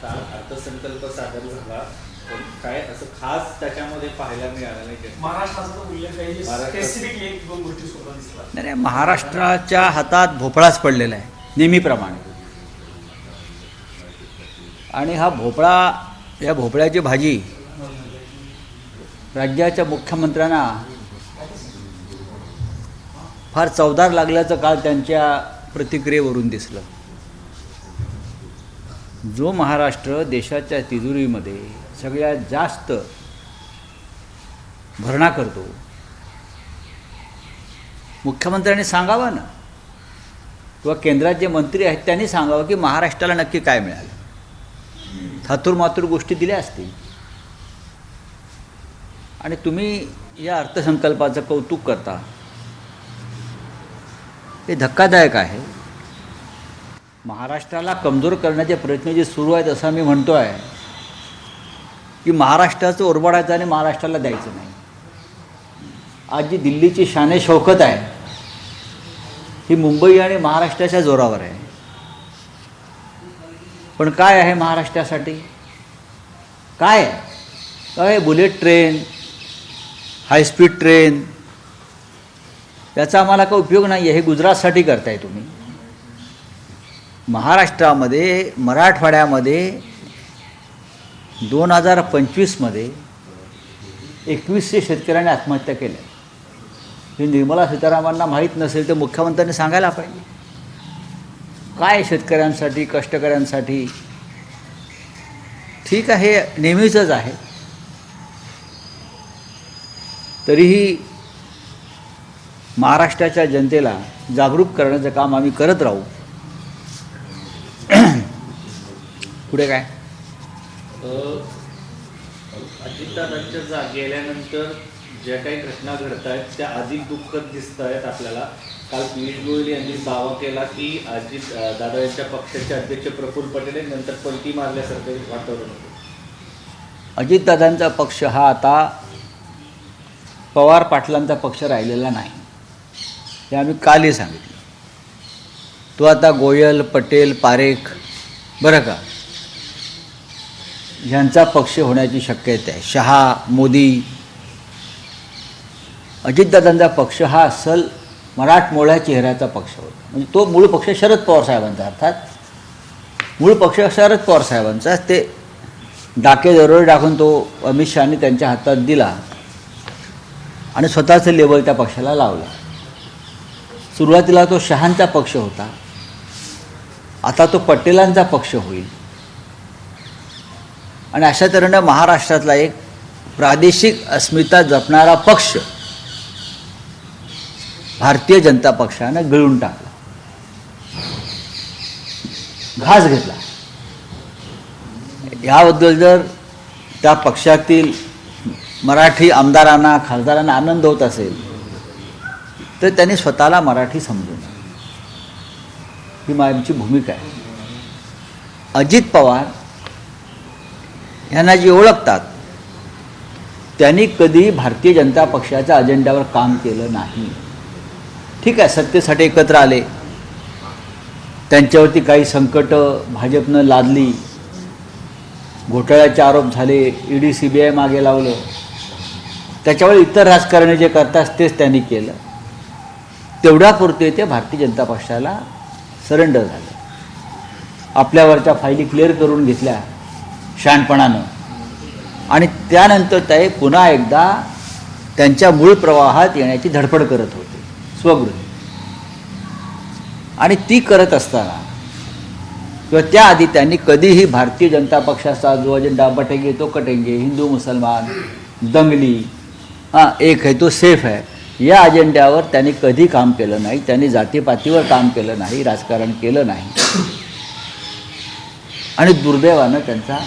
काल अर्थसंकल्प सादर झाला, पण काय असं खास त्याच्यामध्ये पाहायला मिळालं नाही. महाराष्ट्राचा तो उल्लेख आहे, स्पेसिफिकली एक दोन गोष्टी सुद्धा दिसतात. नाही, महाराष्ट्राच्या हातात भोपळाच पडलेला आहे नेहमीप्रमाणे. आणि हा भोपळा, या भोपळ्याची भाजी राज्याच्या मुख्यमंत्र्यांना फार चवदार लागल्याचं काल त्यांच्या प्रतिक्रियेवरून दिसलं. जो महाराष्ट्र देशाच्या तिजोरीमध्ये सगळ्यात जास्त भरणा करतो, मुख्यमंत्र्यांनी सांगावं ना, किंवा केंद्रात जे मंत्री आहेत त्यांनी सांगावं की महाराष्ट्राला नक्की काय मिळालं. थातूरमातूर गोष्टी दिल्या असतील. आणि तुम्ही या अर्थसंकल्पाचं कौतुक करता, हे धक्कादायक आहे. महाराष्ट्राला कमजोर करण्याचे प्रयत्न जे सुरू आहेत असं मी म्हणतो आहे की महाराष्ट्राचं ओरबाडायचं आणि महाराष्ट्राला द्यायचं नाही. आज जी दिल्लीची शाने शौकत आहे ही मुंबई आणि महाराष्ट्राच्या जोरावर आहे. पण काय आहे महाराष्ट्रासाठी? काय आहे? काय बुलेट ट्रेन, हायस्पीड ट्रेन, याचा आम्हाला काही उपयोग नाही आहे. हे गुजरातसाठी करताय तुम्ही. महाराष्ट्रामध्ये, मराठवाड्यामध्ये 2025मध्ये 2100 शेतकऱ्यांनी आत्महत्या केल्या. हे निर्मला सीतारामनना माहीत नसेल तर मुख्यमंत्र्यांनी सांगायला पाहिजे. काय शेतकऱ्यांसाठी, कष्टकऱ्यांसाठी? ठीक आहे, हे नेहमीचंच आहे. तरीही महाराष्ट्राच्या जनतेला जागरूक करण्याचं काम आम्ही करत राहू. पुढे काय? अजितदादांच्या गेल्यानंतर ज्या काही घटना घडत आहेत त्या अधिक दुःखद दिसत आहेत आपल्याला. काल पियुष गोयल यांनी दावा केला की अजित दादा यांच्या पक्षाचे अध्यक्ष प्रफुल्ल पटेल नंतर पलटी मारल्यासारखं वातावरण होतं. अजितदादांचा पक्ष हा आता पवार पाटलांचा पक्ष राहिलेला नाही, हे आम्ही कालही सांगितलं. तो आता गोयल, पटेल, पारेख, बरं का, ह्यांचा पक्ष होण्याची शक्यता आहे. शहा, मोदी. अजितदादांचा पक्ष हा असल मराठमोळ्या चेहऱ्याचा पक्ष होता. म्हणजे तो मूळ पक्ष शरद पवार साहेबांचा, अर्थात मूळ पक्ष शरद पवार साहेबांचा. ते डाके दरोडे टाकून तो अमित शहानी त्यांच्या हातात दिला आणि स्वतःचं लेबल त्या पक्षाला लावलं. सुरुवातीला तो शहांचा पक्ष होता, आता तो पटेलांचा पक्ष होईल. आणि अशा तऱ्हेनं महाराष्ट्रातला एक प्रादेशिक अस्मिता जपणारा पक्ष भारतीय जनता पक्षानं गिळून टाकला, घास घेतला. याबद्दल जर त्या पक्षातील मराठी आमदारांना, खासदारांना आनंद होत असेल तर त्यांनी स्वतःला मराठी समजून, ही माझी भूमिका आहे. अजित पवार यांना जे ओळखतात त्यांनी कधी भारतीय जनता पक्षाच्या अजेंड्यावर काम केलं नाही. ठीक आहे, सत्तेसाठी एकत्र आले, त्यांच्यावरती काही संकटं भाजपनं लादली, घोटाळ्याचे आरोप झाले, ईडी CBI मागे लावलं. त्याच्यावर इतर राजकारणी जे करतात तेच त्यांनी केलं. तेवढ्यापुरते ते भारतीय जनता पक्षाला सरेंडर झाले. आपल्यावरच्या फायली क्लिअर करून घेतल्या शहाणपणानं आणि त्यानंतर ते पुन्हा एकदा त्यांच्या मूळ प्रवाहात येण्याची धडपड करत होते स्वगृही. आणि ती करत असताना किंवा त्याआधी त्यांनी कधीही भारतीय जनता पक्षाचा जो अजेंडा बटेंगे तो कटेंगे, हिंदू मुसलमान, दंगली, एक है तो सेफ है, या अजेंड्यावर त्यांनी कधी काम केलं नाही. त्यांनी जातीपातीवर काम केलं नाही, राजकारण केलं नाही. आणि दुर्दैवानं त्यांचा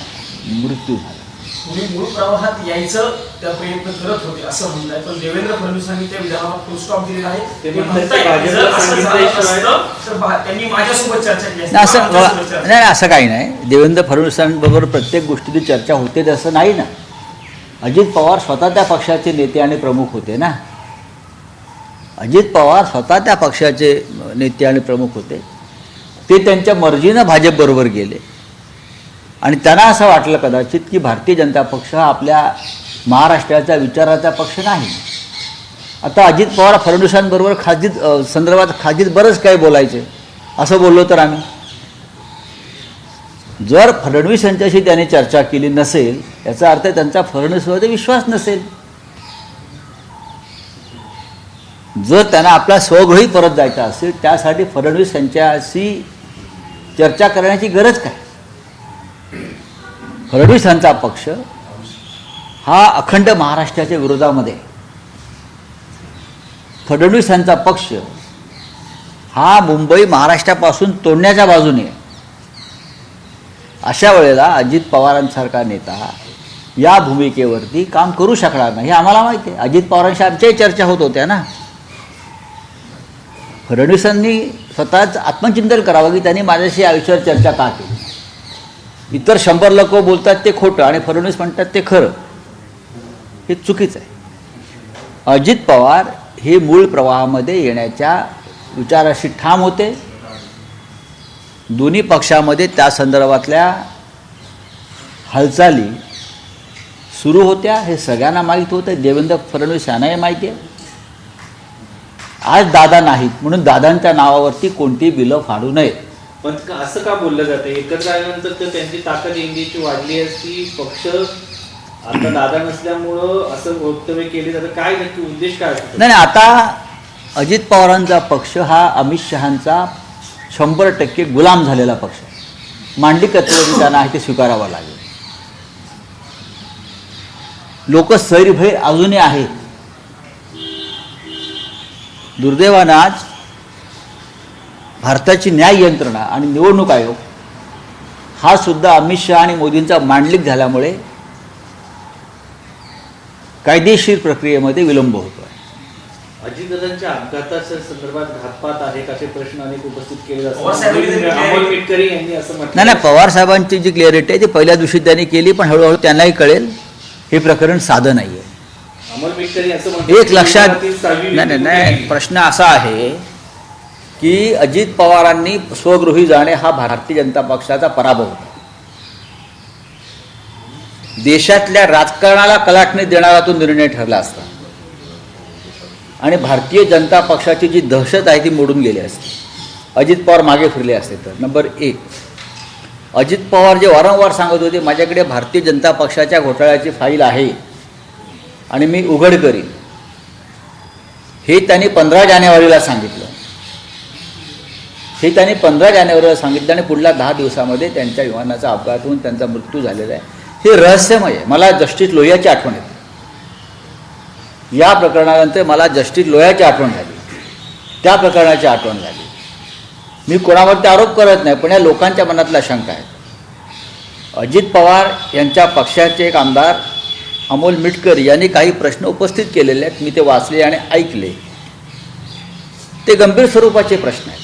मृत्यू झाला. तुम्ही मूळ प्रवाहात यायचं त्या प्रयत्न करत होते असं म्हणताय, पण देवेंद्र फडणवीसांनी त्या विधानाला फुल स्टॉप दिलेला आहे. ते म्हणताय जर असं झालं असतं तर त्यांनी माझ्यासोबत चर्चा केली असती. असं नाही, असं काही नाही. देवेंद्र फडणवीसांबरोबर प्रत्येक गोष्टीची चर्चा होते असं नाही ना. अजित पवार स्वतः त्या पक्षाचे नेते आणि प्रमुख होते ना. अजित पवार स्वतः त्या पक्षाचे नेते आणि प्रमुख होते. ते त्यांच्या मर्जीनं भाजपबरोबर गेले. आणि त्यांना असं वाटलं कदाचित की भारतीय जनता पक्ष हा आपल्या महाराष्ट्राच्या विचाराचा पक्ष नाही. आता अजित पवार फडणवीसांबरोबर संदर्भात खाजगीत बरंच काही बोलायचे असं बोललो तर आम्ही. जर फडणवीस यांच्याशी त्याने चर्चा केली नसेल याचा अर्थ त्यांचा फडणवीसवर विश्वास नसेल. जर त्यांना आपला स्वगृही परत जायचा असेल त्यासाठी फडणवीस यांच्याशी चर्चा करण्याची गरज काय. फडणवीस यांचा पक्ष हा अखंड महाराष्ट्राच्या विरोधामध्ये, फडणवीस यांचा पक्ष हा मुंबई महाराष्ट्रापासून तोडण्याच्या बाजूने. अशा वेळेला अजित पवारांसारखा नेता या भूमिकेवरती काम करू शकणार नाही हे आम्हाला माहिती आहे. अजित पवारांशी आमच्याही चर्चा होत होत्या ना. फडणवीसांनी स्वतःच आत्मचिंतन करावं की त्यांनी माझ्याशी या विषयावर चर्चा का केली. इतर 100 लोक बोलतात ते खोटं आणि फडणवीस म्हणतात ते खरं, हे चुकीचं आहे. अजित पवार हे मूळ प्रवाहामध्ये येण्याच्या विचाराशी ठाम होते. दोन्ही पक्षामध्ये त्या संदर्भातल्या हालचाली सुरू होत्या हे सगळ्यांना माहीत होतं. देवेंद्र फडणवीस यांनाही माहिती आहे. आज दादा नाहीत म्हणून दादांच्या नावावरती कोणती बिलं फाडू नयेत. पण असं का बोललं जातं. एकत्र आल्यानंतर तर त्यांची ताकद इंडियाची वाढली असती. पक्ष आता दादा नसल्यामुळं असं वक्तव्य केले जातं. काय नक्की उद्देश काय असतो. नाही, आता अजित पवारांचा पक्ष हा अमित शहांचा 100% गुलाम झालेला पक्ष. मांडलिकत्व त्यांना आहे ते स्वीकारावं लागेल. लोक सैरभैर अजूनही आहेत. दुर्दैवानं आज भारताची न्याय यंत्रणा आणि निवडणूक आयोग हा सुद्धा अमित शहा आणि मोदींचा मांडलिक झाल्यामुळे कायदेशीर प्रक्रियेमध्ये विलंब होतो आहे. अजितदादांच्या अपघाताच्या संदर्भात घातपात आहे का ते प्रश्न अनेक उपस्थित केले पवार साहेबांनी जातात. अमोल मिटकरी यांनी असं म्हटलं. नाही, पवार साहेबांची जी क्लिअरिटी आहे ती पहिल्या दिवशी त्यांनी केली, पण हळूहळू त्यांनाही कळेल हे प्रकरण साधं नाही आहे. अमोल मिटकरी असं म्हणतात एक लक्षात की सहावी नाही विभक्ती नाही केली. प्रश्न असा आहे की अजित पवारांनी स्वगृही जाणे हा भारतीय जनता पक्षाचा पराभव होता. देशातल्या राजकारणाला कलाटणी देणारा तो निर्णय ठरला असता आणि भारतीय जनता पक्षाची जी दहशत आहे ती मोडून गेली असती. अजित पवार मागे फिरले असते तर. नंबर 1, अजित पवार जे वारंवार सांगत होते माझ्याकडे भारतीय जनता पक्षाच्या घोटाळ्याची फाईल आहे आणि मी उघड करीन, हे त्यांनी 15 जानेवारीला सांगितलं. हे त्यांनी 15 जानेवारीला सांगितलं आणि पुढल्या 10 दिवसामध्ये त्यांच्या विमानाचा अपघात होऊन त्यांचा मृत्यू झालेला आहे. हे रहस्यमय आहे. मला जस्टिस लोहियाची आठवण येते. या प्रकरणानंतर मला जस्टिस लोहियाची आठवण झाली, त्या प्रकरणाची आठवण झाली. मी कोणावरती आरोप करत नाही, पण या लोकांच्या मनातल्या शंका आहेत. अजित पवार यांच्या पक्षाचे एक आमदार अमोल मिटकर यांनी काही प्रश्न उपस्थित केलेले आहेत. मी ते वाचले आणि ऐकले. ते गंभीर स्वरूपाचे प्रश्न आहेत.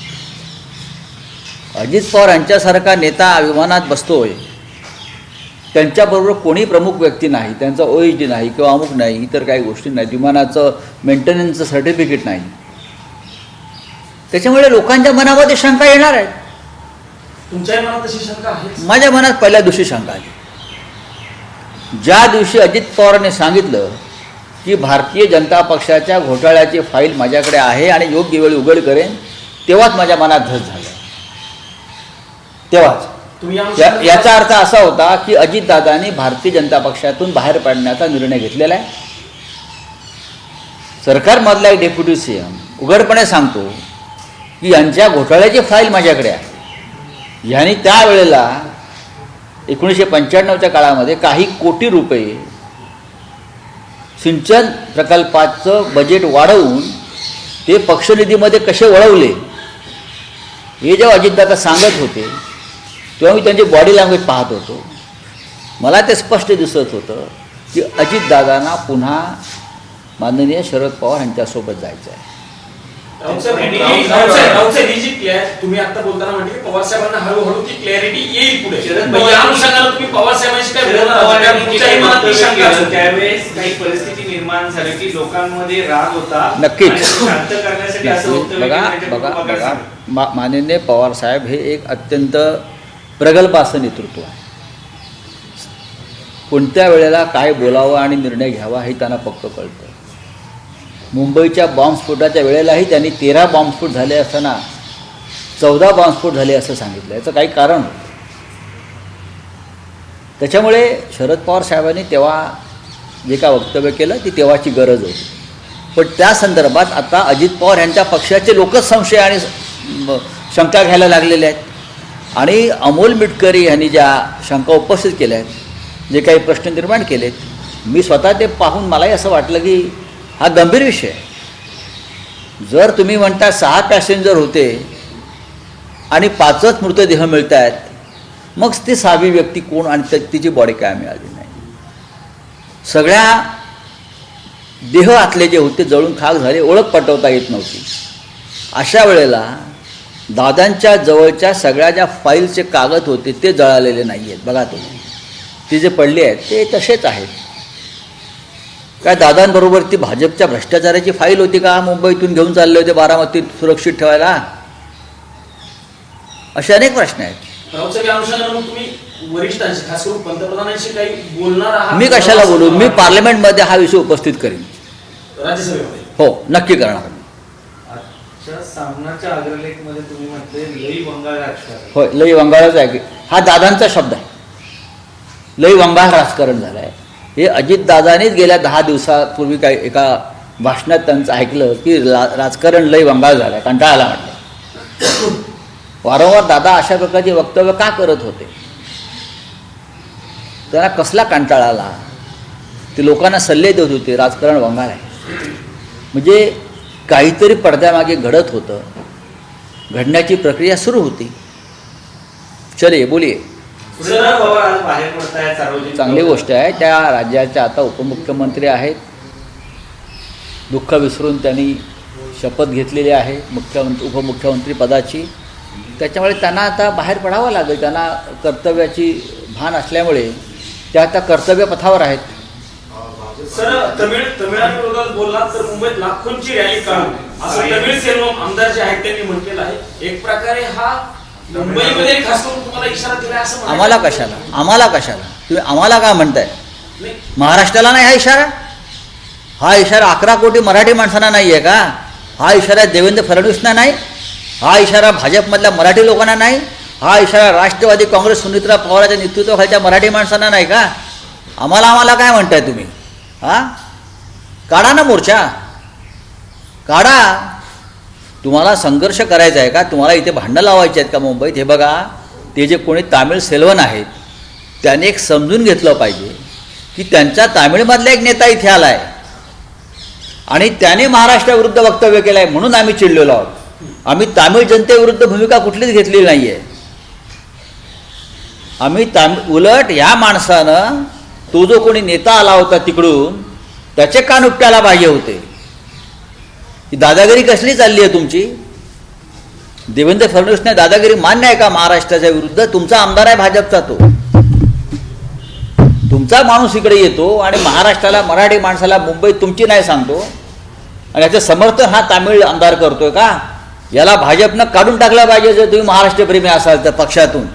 अजित पवार यांच्यासारखा नेता विमानात बसतोय, त्यांच्याबरोबर कोणी प्रमुख व्यक्ती नाही, त्यांचा OSD नाही किंवा अमुक नाही, इतर काही गोष्टी नाहीत, विमानाचं मेंटेनन्सचं सर्टिफिकेट नाही. त्याच्यामुळे लोकांच्या मनामध्ये शंका येणार आहेत. तुमच्याही मनात तशी शंका आहे. माझ्या मनात पहिल्या दिवशी शंका आली. ज्या दिवशी अजित पवारांनी सांगितलं की भारतीय जनता पक्षाच्या घोटाळ्याची फाईल माझ्याकडे आहे आणि योग्य वेळी उघड करेन, तेव्हाच माझ्या मनात धस झालं. तेव्हाच याचा अर्थ असा होता की अजितदादांनी भारतीय जनता पक्षातून बाहेर पडण्याचा निर्णय घेतलेला आहे. सरकारमधला एक डेप्युटी CM उघडपणे सांगतो की यांच्या घोटाळ्याची फाईल माझ्याकडे आहे. यांनी त्यावेळेला 1995च्या काळामध्ये काही कोटी रुपये सिंचन प्रकल्पाचं बजेट वाढवून ते पक्षनिधीमध्ये कसे वळवले हे जेव्हा अजितदादा सांगत होते तेव्हा मी त्यांची बॉडी लँग्वेज पाहत होतो. मला ते स्पष्ट दिसत होतं की अजितदादांना पुन्हा माननीय शरद पवार यांच्यासोबत जायचं आहे. तुम्ही आता बोलताना म्हणजे की पवार साहेबांना हळूहळू ती क्लॅरिटी येईल पुढे. शरद मग या अनुषंगाने तुम्ही पवार साहेबांशी काय बोलणार? तुमच्याही मनात ती शंका असेल. त्यावेळेस काही परिस्थिती निर्माण झाली की लोकांमध्ये राग होता. नक्कीच. आणि तो शांत करण्यासाठी असं वक्तव्य बघा केलं त्याच्या बघा कुटुंबाकडे बघा माननीय पवार साहेब हे एक अत्यंत प्रगल्भ असं नेतृत्व आहे. कोणत्या वेळेला काय बोलावं आणि निर्णय घ्यावा हे त्यांना पक्क कळतं. मुंबईच्या बॉम्बस्फोटाच्या वेळेलाही त्यांनी 13 बॉम्बस्फोट झाले असताना 14 बॉम्बस्फोट झाले असं सांगितलं. याचं काही कारण होतं. त्याच्यामुळे शरद पवार साहेबांनी तेव्हा जे काय वक्तव्य केलं ती तेव्हाची गरज होती. पण त्या संदर्भात आता अजित पवार यांच्या पक्षाचे लोकच संशय आणि शंका घ्यायला लागलेले आहेत. आणि अमोल मिटकरी यांनी ज्या शंका उपस्थित केल्या आहेत, जे काही प्रश्न निर्माण केलेत, मी स्वतः ते पाहून मलाही असं वाटलं की हा गंभीर विषय आहे. जर तुम्ही म्हणता 6 पॅसेंजर होते आणि 5च मृतदेह मिळत आहेत, मग ती 6वी व्यक्ती कोण आणि तिची बॉडी काय मिळाली नाही. सगळ्या देह आतले जे होते जळून खाक झाले, ओळख पटवता येत नव्हती. अशा वेळेला दादांच्या जवळच्या सगळ्या ज्या फाईलचे कागद होते ते जळालेले नाही आहेत. बघा तुम्ही, ते जे पडले आहेत ते तसेच आहेत. काय दादांबरोबर ती भाजपच्या भ्रष्टाचाराची फाईल होती का? मुंबईतून घेऊन चालले होते बारामतीत सुरक्षित ठेवायला? असे अनेक प्रश्न आहेत. राऊतसाहेब, अनुषंगाने तुम्ही वरिष्ठांशी, खास करून पंतप्रधानांशी काही बोलणार आहात? मी कशाला बोलू? मी पार्लमेंटमध्ये हा विषय उपस्थित करीन. राज्यसभेमध्ये? हो, नक्की करणार. आजच्या सामनाच्या अग्रलेखमध्ये तुम्ही म्हटले लई वंगाळ राजकारण. होय, लई वंगाळच आहे. हा दादांचा शब्द आहे. लई वंगाळ राजकारण झालं आहे. हे अजितदादांनीच गेल्या 10 दिवसापूर्वी काही एका भाषणात त्यांचं ऐकलं की राजकारण लई वंगाळ झालं आहे, कंटाळा आला म्हटलं. वारंवार दादा अशा प्रकारचे वक्तव्य का करत होते? त्यांना कसला कंटाळा आला? ते लोकांना सल्ले देत होते राजकारण वंगाळ आहे. म्हणजे काहीतरी पडद्यामागे घडत होतं, घडण्याची प्रक्रिया सुरू होती. चले बोलिये. चांगली गोष्ट आहे. त्या राज्याच्या आता उपमुख्यमंत्री आहेत. दुःख विसरून त्यांनी शपथ घेतलेली आहे उपमुख्यमंत्री पदाची. त्याच्यामुळे त्यांना आता बाहेर पडावं लागेल. त्यांना कर्तव्याची भान असल्यामुळे त्या आता कर्तव्य पथावर आहेत. सर, तमिळनाडूविरोधात बोललात तर मुंबईत लाखोंची रॅली काढू असं तमिळ सेल्वम आमदार जे आहेत त्यांनी म्हटलेलं आहे. एक प्रकारे हा मुंबईमध्ये खास करून तुम्हाला इशारा दिलाय असं म्हणायचं? आम्हाला कशाला तुम्ही आम्हाला का म्हणताय? महाराष्ट्राला नाही हा इशारा? हा इशारा 11 कोटी मराठी माणसांना नाही आहे का? हा इशारा देवेंद्र फडणवीसना नाही? हा इशारा भाजपमधल्या मराठी लोकांना नाही? हा इशारा राष्ट्रवादी काँग्रेस सुनीत्रा पवारांच्या नेतृत्वाखालच्या मराठी माणसांना नाही का? आम्हाला काय म्हणताय तुम्ही? हां, काढा ना मोर्चा, काढा. तुम्हाला संघर्ष करायचा आहे का? तुम्हाला इथे भांडणं लावायची आहेत का मुंबईत? हे बघा, ते जे कोणी तामिळ सेल्वन आहेत त्याने एक समजून घेतलं पाहिजे की त्यांचा तामिळमधला एक नेता इथे आला आहे आणि त्याने महाराष्ट्राविरुद्ध वक्तव्य केलं आहे म्हणून आम्ही चिडलेलो आहोत. आम्ही तामिळ जनतेविरुद्ध भूमिका कुठलीच घेतलेली नाही आहे. आम्ही उलट या माणसानं, तो जो कोणी नेता आला होता तिकडून, त्याचे कान उपटायला पाहिजे होते. ही दादागिरी कसली चालली आहे तुमची? देवेंद्र फडणवीसने दादागिरी मान्य आहे का महाराष्ट्राच्या विरुद्ध? तुमचा आमदार आहे भाजपचा, तो तुमचा माणूस इकडे येतो आणि महाराष्ट्राला, मराठी माणसाला मुंबईत तुमची नाही सांगतो आणि याचं समर्थन हा तामिळ आमदार करतोय का? याला भाजपनं काढून टाकलं पाहिजे जर तुम्ही महाराष्ट्रप्रेमी असाल तर पक्षातून.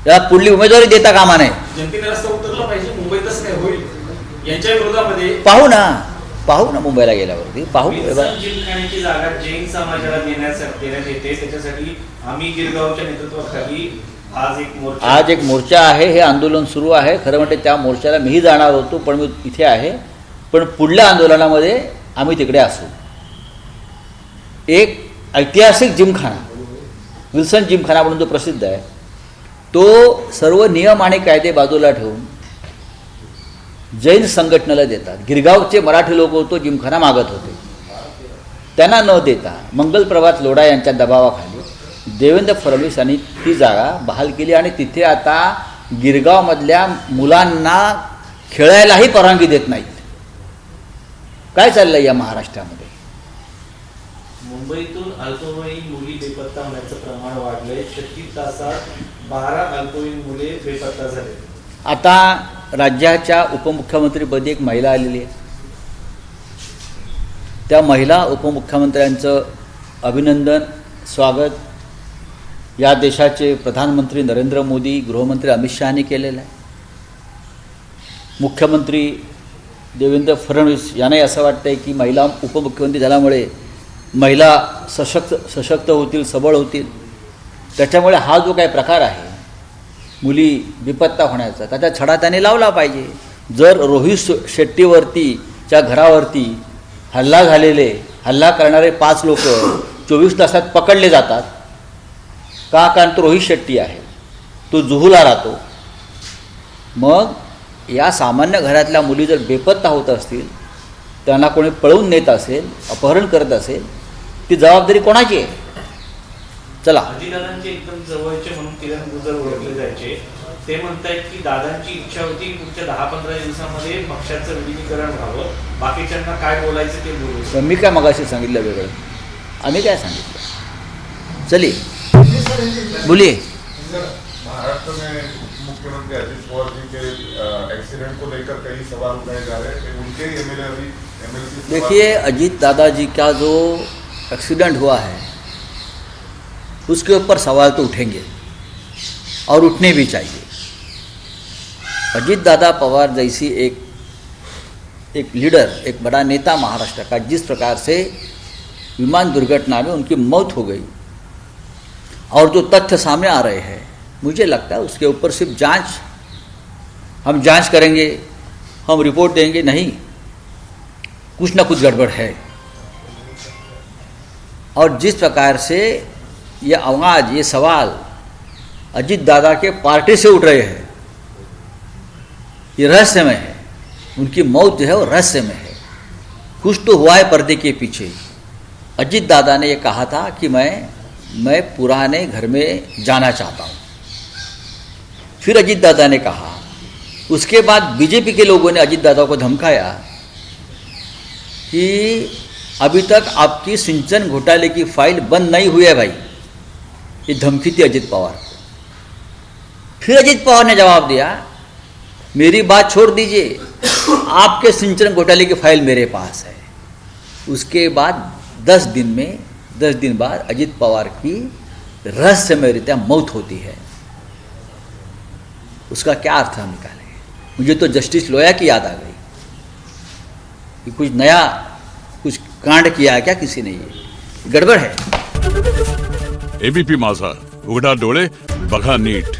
याला पुढली उमेदवारी देता कामा नये. जनतेने रस्ता उतरला पाहिजे. मुंबईतच काय होईल यांच्या विरोधामध्ये? पाहू ना मुंबईला गेल्यावरती पाहू. जिमखान्याची जागा जैन समाजाला देण्यात येते, त्याच्यासाठी आम्ही गिरगावच्या नेतृत्वाखाली आज एक मोर्चा आहे. हे आंदोलन सुरू आहे. खरं म्हणजे त्या मोर्चाला मीही जाणार होतो, पण मी इथे आहे. पण पुढल्या आंदोलनामध्ये आम्ही तिकडे असू. एक ऐतिहासिक जिमखाना, विल्सन जिमखाना म्हणून जो प्रसिद्ध आहे, तो सर्व नियम आणि कायदे बाजूला ठेवून जैन संघटनेला देतात. गिरगावचे मराठी लोक तो जिमखाना मागत होते. त्यांना न देता मंगलप्रभात लोढा यांच्या दबावाखाली देवेंद्र फडणवीस यांनी ती जागा बहाल केली आणि तिथे आता गिरगावमधल्या मुलांना खेळायलाही परवानगी देत नाहीत. काय चाललंय या महाराष्ट्रामध्ये? मुंबईतून अल्पवयीन मुली बेपत्ता होण्याचं प्रमाण वाढलंय. 36 तासात 12 अल्पवयीन मुले बेपत्ता झाले. आता राज्याच्या उपमुख्यमंत्रीपदी एक महिला आलेली आहे. त्या महिला उपमुख्यमंत्र्यांचं अभिनंदन, स्वागत या देशाचे प्रधानमंत्री नरेंद्र मोदी, गृहमंत्री अमित शहानी केलेलं आहे. मुख्यमंत्री देवेंद्र फडणवीस यांनाही असं वाटतं आहे की महिला उपमुख्यमंत्री झाल्यामुळे महिला सशक्त होतील, सबळ होतील. त्याच्यामुळे हा जो काही प्रकार आहे मुली बेपत्ता होण्याचा, त्याचा छडा त्याने लावला पाहिजे. जर रोहित शेट्टीच्या घरावरती हल्ला करणारे 5 लोक 24 तासात पकडले जातात का? कारण तो रोहित शेट्टी आहे, तो जुहूला राहतो. मग या सामान्य घरातल्या मुली जर बेपत्ता होत असतील, त्यांना कोणी पळवून नेत असेल, अपहरण करत असेल, ती जबाबदारी कोणाची आहे? चला, अजितदादांचे एकदम जवळचे म्हणून किरण गुजर ओळखले जायचे, ते म्हणतायत की दादांची इच्छा होती पुढच्या 10-15 दिवसामध्ये पक्षाचं विलीनीकरण व्हावं, बाकीच्यांना काय बोलायचं ते बोलू. पण मी काय मगाशी सांगितलं वेगळं, आम्ही काय सांगितलं? चलिए बोलिए. महाराष्ट्र में मुख्यमंत्री अजित पवार जी के एक्सीडेंट को लेकर कई सवाल उठाए जा रहे हैं. उनके एमएलए अभी एमएलसी. देखिए, अजीत दादाजी का जो एक्सीडेंट हुआ है उसके ऊपर सवाल तो उठेंगे और उठने भी चाहिए. अजीत दादा पवार जैसी एक लीडर, एक बड़ा नेता महाराष्ट्र का, जिस प्रकार से विमान दुर्घटना में उनकी मौत हो गई और जो तथ्य सामने आ रहे हैं, मुझे लगता है उसके ऊपर सिर्फ हम जांच करेंगे, हम रिपोर्ट देंगे, नहीं, कुछ ना कुछ गड़बड़ है. और जिस प्रकार से ये आवाज़, ये सवाल अजीत दादा के पार्टी से उठ रहे हैं, ये रहस्यमय है. उनकी मौत जो है वो रहस्यमय है. कुछ तो हुआ है पर्दे के पीछे. अजीत दादा ने ये कहा था कि मैं पुराने घर में जाना चाहता हूँ. फिर अजीत दादा ने कहा, उसके बाद बीजेपी के लोगों ने अजीत दादा को धमकाया कि अभी तक आपकी सिंचन घोटाले की फाइल बंद नहीं हुई है भाई. ये धमकी थी अजीत पवार को. फिर अजीत पवार ने जवाब दिया, मेरी बात छोड़ दीजिए, आपके सिंचन घोटाले की फाइल मेरे पास है. उसके बाद 10 दिन बाद अजीत पवार की रहस्यमय रीत्या मौत होती है. उसका क्या अर्थ हम निकालेंगे? मुझे तो जस्टिस लोया की याद आ गई कि कुछ नया, कुछ कांड किया है क्या किसी ने? ये गड़बड़ है. एबीपी माझा, उघडा डोळे बघा नीट.